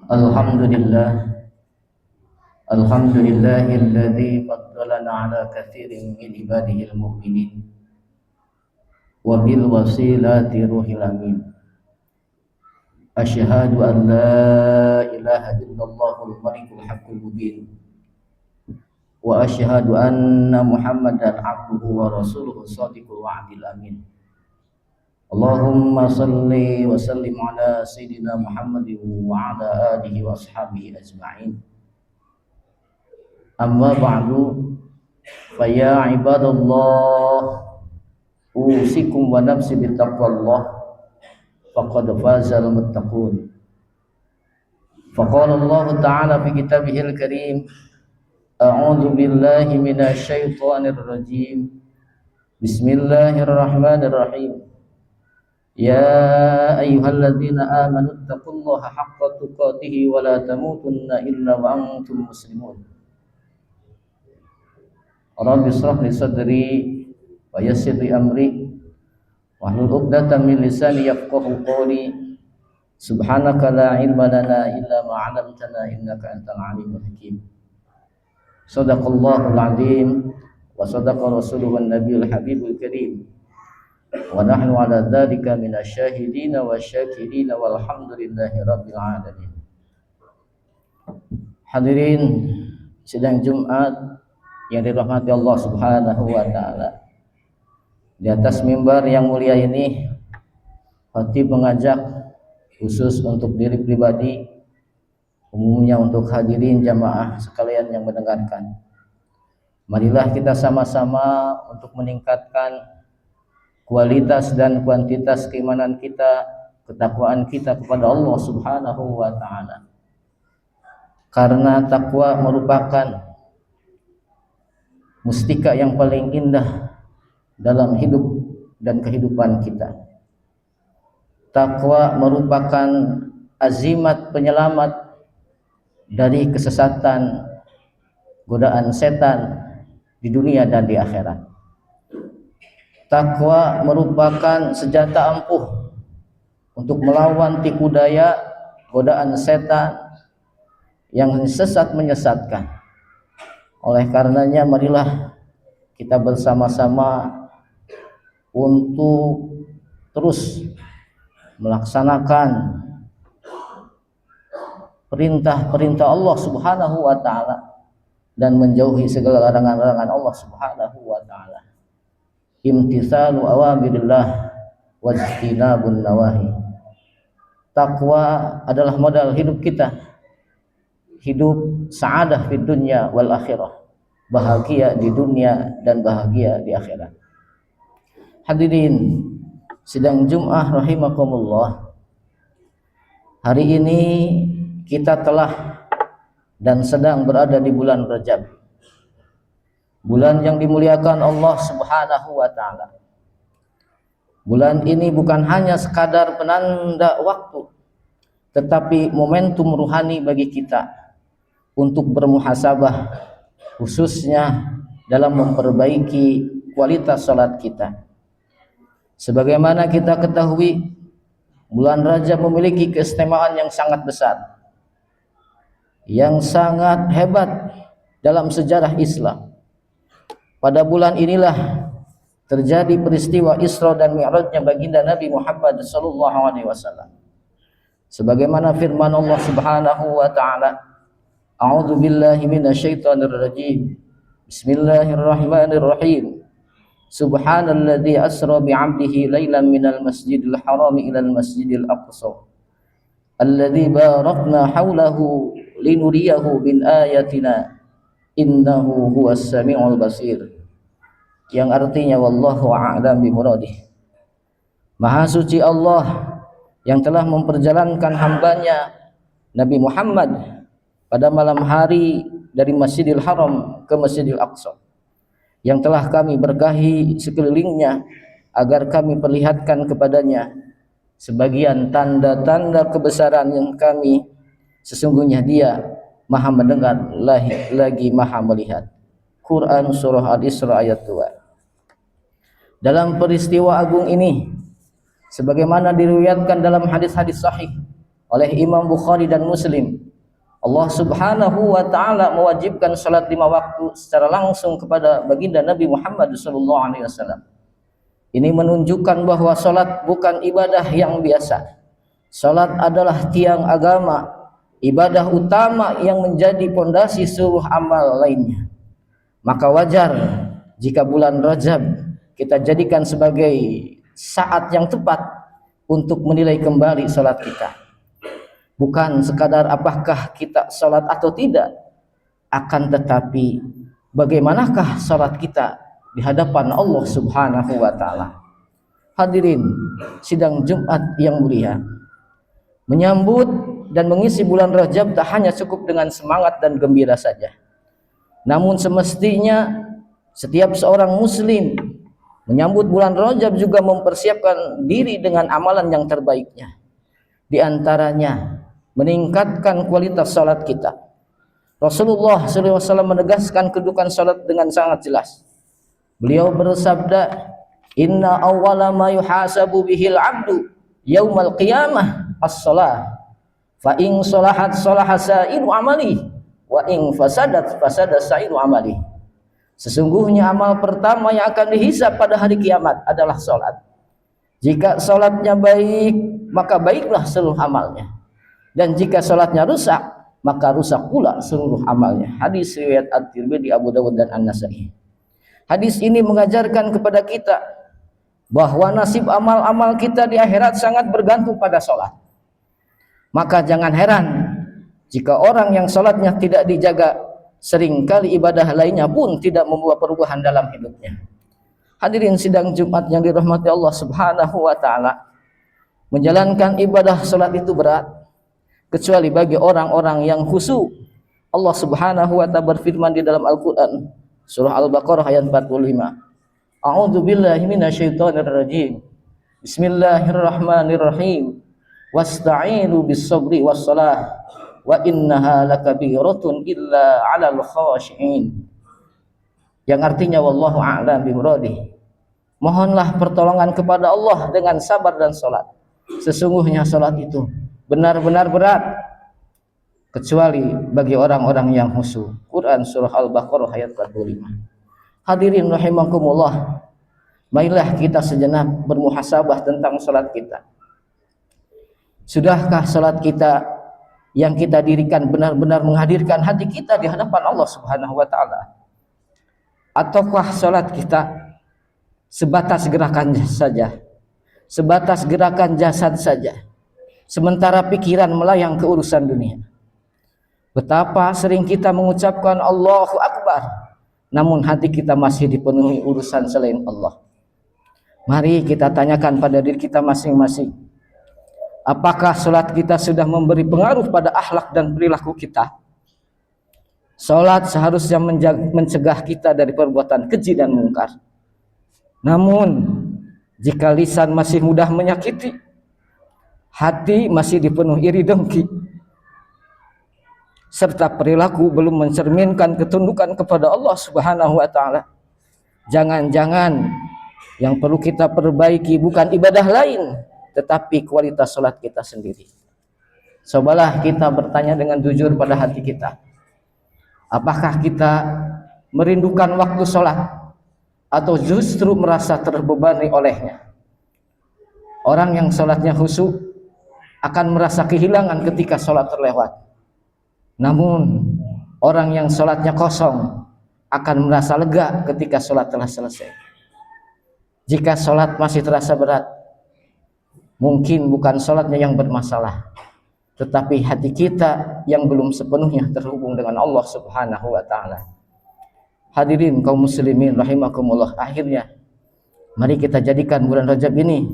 Alhamdulillah, alhamdulillahilladzi faddalana ala katsirin min ibadihil mu'minin wa bil wasilati ruhil amin. Asyhadu an la ilaha illallahul malikul haqqul mubin wa asyhadu anna Muhammadan abduhu wa rasuluhu shadiqul wa'dil amin. Allahumma salli wa sallim ala sayyidina Muhammadin wa ala alihi wa ashabihi ajma'in. Amma ba'du, fa ya ibadallah, usikum wa nafsi bittaqwallah, faqad fazal muttaqun. Faqala Allah ta'ala fi kitabihil karim, a'udzu billahi minasy syaithanir rajim. Bismillahirrahmanirrahim. Ya ayyuhalladzina amanu taqullaha haqqa tuqatih wa la tamutunna illa wa antum muslimun. Rabbi shrah li sadri wa yassir li amri wahlul 'uqdatam min lisani yafqahu qawli. Subhanaka la ilma lana illa ma 'allamtana innaka antal alimul hakim. Shadaqallahul 'azim wa shadaqa rasuluhun nabiyul habibul karim. Wa nahnu ala dzalika minasyahidin wa syakirin walhamdulillahi rabbil alamin. Hadirin sidang Jumat yang dirahmati Allah Subhanahu wa taala. Di atas mimbar yang mulia ini, khatib mengajak khusus untuk diri pribadi, umumnya untuk hadirin jamaah sekalian yang mendengarkan. Marilah kita sama-sama untuk meningkatkan kualitas dan kuantitas keimanan kita, ketakwaan kita kepada Allah Subhanahu wa taala. Karena takwa merupakan mustika yang paling indah dalam hidup dan kehidupan kita. Takwa merupakan azimat penyelamat dari kesesatan, godaan setan di dunia dan di akhirat. Takwa merupakan senjata ampuh untuk melawan tipu daya godaan setan yang sesat menyesatkan. Oleh karenanya marilah kita bersama-sama untuk terus melaksanakan perintah-perintah Allah Subhanahu wa taala dan menjauhi segala larangan-larangan Allah Subhanahu wa taala. Imtithalu awamirillah wajtinabun nawahi. Takwa adalah modal hidup kita, hidup sa'adah fid dunya wal akhirah, bahagia di dunia dan bahagia di akhirat. Hadirin sidang Jumat rahimakumullah, hari ini kita telah dan sedang berada di bulan Rajab, bulan yang dimuliakan Allah Subhanahu wa taala. Bulan ini bukan hanya sekadar penanda waktu, tetapi momentum ruhani bagi kita untuk bermuhasabah, khususnya dalam memperbaiki kualitas salat kita. Sebagaimana kita ketahui, bulan Rajab memiliki keistimewaan yang sangat besar, yang sangat hebat dalam sejarah Islam. Pada bulan inilah terjadi peristiwa Isra dan Mi'rajnya baginda Nabi Muhammad sallallahu alaihi wasallam. Sebagaimana firman Allah Subhanahu wa taala, a'udzu billahi minasyaitonir rajim. Bismillahirrahmanirrahim. Subhanalladzi asra bi'abdihi lailan minal masjidil haram ilal masjidil aqsa alladzi barakna haulahu linuriyahu min ayatina innahu huwas samiul basir. Yang artinya wallahu a'lam bimuradih. Maha suci Allah yang telah memperjalankan hambanya Nabi Muhammad pada malam hari dari Masjidil Haram ke Masjidil Aqsa, yang telah kami berkahi sekelilingnya agar kami perlihatkan kepadanya sebagian tanda-tanda kebesaran yang kami, sesungguhnya Dia Maha mendengar lagi Maha melihat. Quran surah Al-Isra ayat 2. Dalam peristiwa agung ini, sebagaimana diriwayatkan dalam hadis-hadis sahih oleh Imam Bukhari dan Muslim, Allah Subhanahu wa taala mewajibkan salat 5 waktu secara langsung kepada baginda Nabi Muhammad sallallahu alaihi wasallam. Ini menunjukkan bahwa salat bukan ibadah yang biasa. Salat adalah tiang agama, ibadah utama yang menjadi pondasi seluruh amal lainnya. Maka wajar jika bulan Rajab kita jadikan sebagai saat yang tepat untuk menilai kembali salat kita. Bukan sekadar apakah kita salat atau tidak, akan tetapi bagaimanakah salat kita di hadapan Allah Subhanahu wa taala. Hadirin sidang Jumat yang mulia, menyambut dan mengisi bulan Rajab tak hanya cukup dengan semangat dan gembira saja. Namun semestinya setiap seorang muslim menyambut bulan Rajab juga mempersiapkan diri dengan amalan yang terbaiknya. Di antaranya meningkatkan kualitas salat kita. Rasulullah SAW menegaskan kedudukan salat dengan sangat jelas. Beliau bersabda, "Inna awwala ma yuhasabu bihil 'abdu yaumal qiyamah as-shalah. Fa in shalahat shalaha sa'iru amali, wa in fasadat fasada sa'iru amali." Sesungguhnya amal pertama yang akan dihisab pada hari kiamat adalah salat. Jika salatnya baik, maka baiklah seluruh amalnya. Dan jika salatnya rusak, maka rusak pula seluruh amalnya. Hadis riwayat At-Tirmidzi, Abu Dawud dan An-Nasa'i. Hadis ini mengajarkan kepada kita bahwa nasib amal-amal kita di akhirat sangat bergantung pada salat. Maka jangan heran jika orang yang salatnya tidak dijaga, seringkali ibadah lainnya pun tidak membawa perubahan dalam hidupnya. Hadirin sidang Jumat yang dirahmati Allah Subhanahu wa taala, menjalankan ibadah salat itu berat, kecuali bagi orang-orang yang khusyuk. Allah Subhanahu wa taala berfirman di dalam Al-Qur'an, surah Al-Baqarah ayat 45. A'udzu billahi minasyaitonir rajim. Bismillahirrahmanirrahim. Wasta'inu bis-sabri was-salah wa innaha lakabiratun illa 'alal khashi'in. Yang artinya wallahu a'lam bimuradi. Mohonlah pertolongan kepada Allah dengan sabar dan salat. Sesungguhnya salat itu benar-benar berat, kecuali bagi orang-orang yang khusyuk. Quran surah Al-Baqarah ayat 45. Hadirin rahimakumullah, marilah kita sejenak bermuhasabah tentang salat kita. Sudahkah salat kita yang kita dirikan benar-benar menghadirkan hati kita di hadapan Allah Subhanahu wa taala? Ataukah salat kita sebatas gerakan saja, sebatas gerakan jasad saja, sementara pikiran melayang ke urusan dunia? Betapa sering kita mengucapkan Allahu Akbar, namun hati kita masih dipenuhi urusan selain Allah. Mari kita tanyakan pada diri kita masing-masing, apakah salat kita sudah memberi pengaruh pada akhlak dan perilaku kita? Salat seharusnya mencegah kita dari perbuatan keji dan mungkar. Namun jika lisan masih mudah menyakiti, hati masih dipenuhi iri dengki, serta perilaku belum mencerminkan ketundukan kepada Allah Subhanahu wa taala, jangan-jangan yang perlu kita perbaiki bukan ibadah lain, tetapi kualitas salat kita sendiri. Cobalah kita bertanya dengan jujur pada hati kita, apakah kita merindukan waktu salat atau justru merasa terbebani olehnya? Orang yang salatnya khusyuk akan merasa kehilangan ketika salat terlewat. Namun orang yang salatnya kosong akan merasa lega ketika salat telah selesai. Jika salat masih terasa berat, mungkin bukan salatnya yang bermasalah, tetapi hati kita yang belum sepenuhnya terhubung dengan Allah Subhanahu wa taala. Hadirin kaum muslimin rahimakumullah, akhirnya mari kita jadikan bulan Rajab ini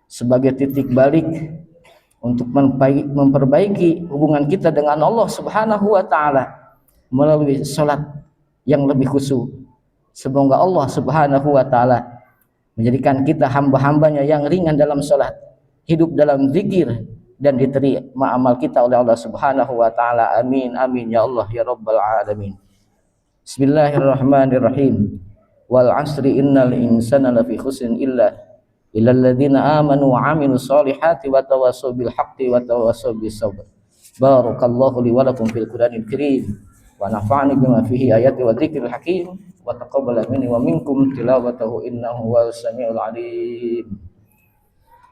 sebagai titik balik untuk memperbaiki hubungan kita dengan Allah Subhanahu wa taala melalui salat yang lebih khusyuk. Semoga Allah Subhanahu wa taala menjadikan kita hamba-hambanya yang ringan dalam salat, hidup dalam zikir, dan diterima amal kita oleh Allah Subhanahu wa taala. Amin amin ya Allah ya rabbal alamin. Bismillahirrahmanirrahim. Wal 'asri innal insana lafi khusrin illa alladziina aamanu wa 'amilus solihati wa tawassaw bil haqqi wa tawassaw bis sabr. Barakallahu li wa lakum fil Qur'anil Karim wa nafa'ani bima fihi ayati wa dzikril hakim wa taqabbala minni wa minkum tilawatahu innahu huwas samiul alim.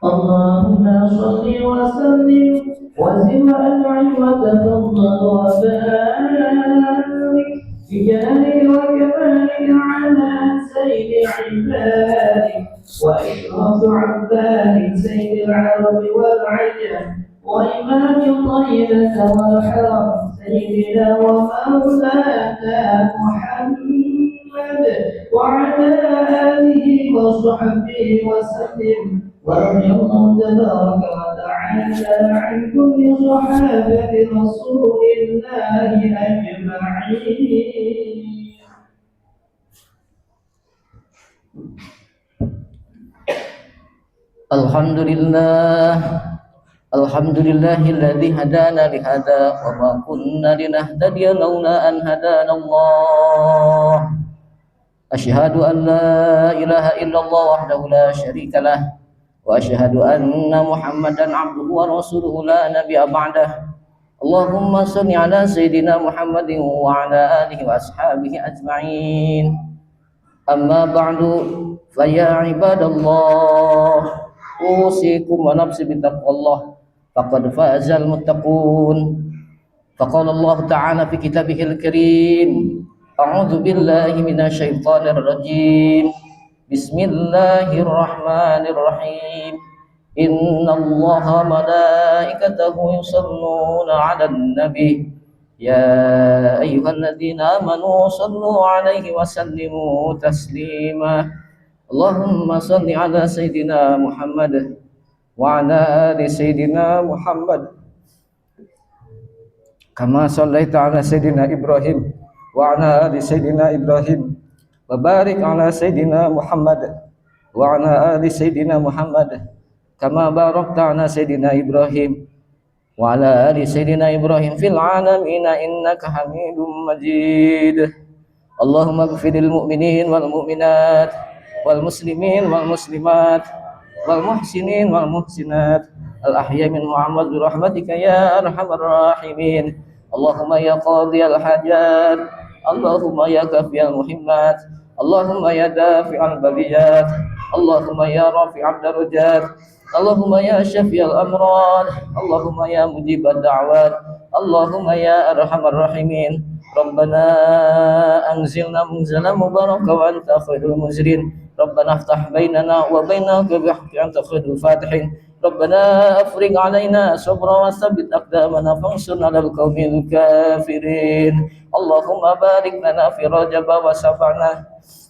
Allahumma shalli wa sallim wa zid wa an'im wa tafaddal wa barik bi jalali wa kamali ala sayyidi ibadi wa ikramu abadi sayyidil arabi wal ajam wa imami tayyibata wal haram sayyidina wa maulana Muhammad wa ala alihi wa sahbihi wa sallim. ورضي الله تبارك وتعالى عن كل صحابة رسول الله أجمعين. Alhamdulillahilladzi hadana li hada wa ma kunna linahtadiya laula an hadana Allah. Asyhadu an la ilaha illallah wahdahu la syarika lah wa asyhadu anna Muhammadan abduhu wa rasuluhu la nabiyya ba'dah. Allahumma shalli ala sayyidina Muhammadin wa ala alihi wa ashabihi ajma'in. Amma ba'du, fa ya ibadallah, usikum wa nafsi bittaqwallah, faqad fazal muttaqun. Faqala Allah ta'ala fi kitabihil karim, a'udzu billahi minasy syaithanir rajim. Bismillahirrahmanirrahim. Innallaha malaikatahu yusholluna 'alan nabi ya ayyuhalladzina amanu shallu 'alaihi wa sallimu taslima. Allahumma shalli 'ala sayyidina Muhammad wa 'ala ali sayyidina Muhammad kama shallaita 'ala sayyidina Ibrahim wa 'ala ali sayyidina Ibrahim wa barik 'ala sayyidina Muhammad wa 'ala ali sayyidina Muhammad kama barakta 'ala sayyidina Ibrahim wa 'ala ali sayyidina Ibrahim fil 'alamin innaka Hamidum Majid. Allahumma ighfiril mu'minin wal mu'minat wal muslimin wal muslimat wal muhsinin wal muhsinat al ahya min Muhammad bi rahmatika ya arhamar rahimin. Allahumma ya qadiyal hajat, Allahumma ya kafiyal muhimmat, Allahumma ya dafi'al baliyat, Allahumma ya rafi'ad darajat, Allahumma ya syafi'al amrad, Allahumma ya mujibad da'wat, Allahumma ya arhamar rahimin. Rabbana anzilna munzalan mubaraka wa anta khairul munzilin. Rabbana aftah bainana wa bainaka bihaqqi anta khairul fatihin. Rabbana afrigh alaina sabra wa tsabbit aqdamana fansurna 'alal qaumil kafirin. Allahumma barik lana fi Rajab wa Sya'ban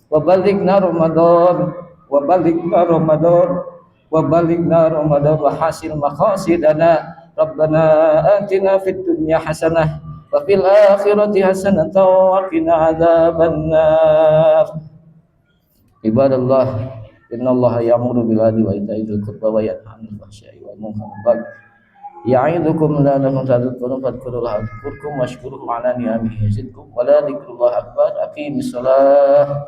wa balighna Ramadan wa balighna Ramadan wa balighna Ramadan wa hasil maqasidana. Rabbana atina fid dunya hasanah wa fil akhirati hasanah wa qina adzabannar. Ibadallah, innallaha ya'muru bil 'adli wa ita'i dzil qurba wa yanha 'anil fahsya'i wal munkari wal baghi ya'idukum la'allakum tadhakkarun fadhkurullaha yadhkurkum washkuruhu 'ala ni'amihi yazidkum wa la dzikrullahi akbar. Aqimis shalah.